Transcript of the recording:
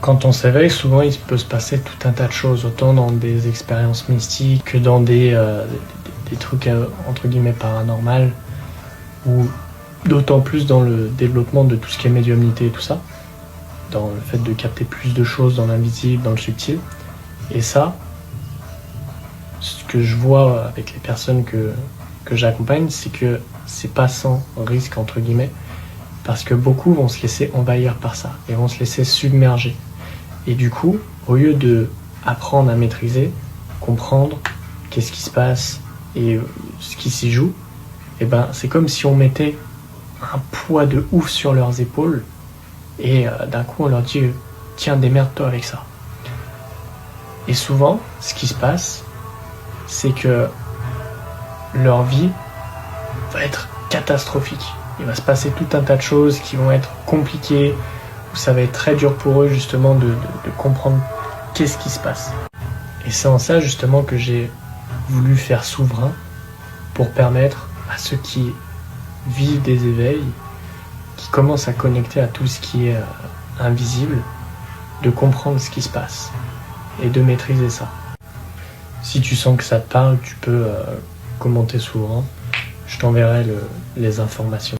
Quand on s'éveille, souvent il peut se passer tout un tas de choses, autant dans des expériences mystiques que dans des trucs entre guillemets paranormales, ou d'autant plus dans le développement de tout ce qui est médiumnité et tout ça, dans le fait de capter plus de choses dans l'invisible, dans le subtil. Et ça, ce que je vois avec les personnes que j'accompagne, c'est que c'est pas sans risque entre guillemets, parce que beaucoup vont se laisser envahir par ça et vont se laisser submerger. Et du coup, au lieu de apprendre à maîtriser, comprendre qu'est-ce qui se passe et ce qui s'y joue, et ben c'est comme si on mettait un poids de ouf sur leurs épaules et d'un coup on leur dit tiens, démerde-toi avec ça. Et souvent, ce qui se passe, c'est que leur vie va être catastrophique. Il va se passer tout un tas de choses qui vont être compliquées, où ça va être très dur pour eux justement de comprendre qu'est-ce qui se passe. Et c'est en ça justement que j'ai voulu faire souverain pour permettre à ceux qui vivent des éveils, qui commencent à connecter à tout ce qui est invisible, de comprendre ce qui se passe et de maîtriser ça. Si tu sens que ça te parle, tu peux commenter souvent. Je t'enverrai les informations.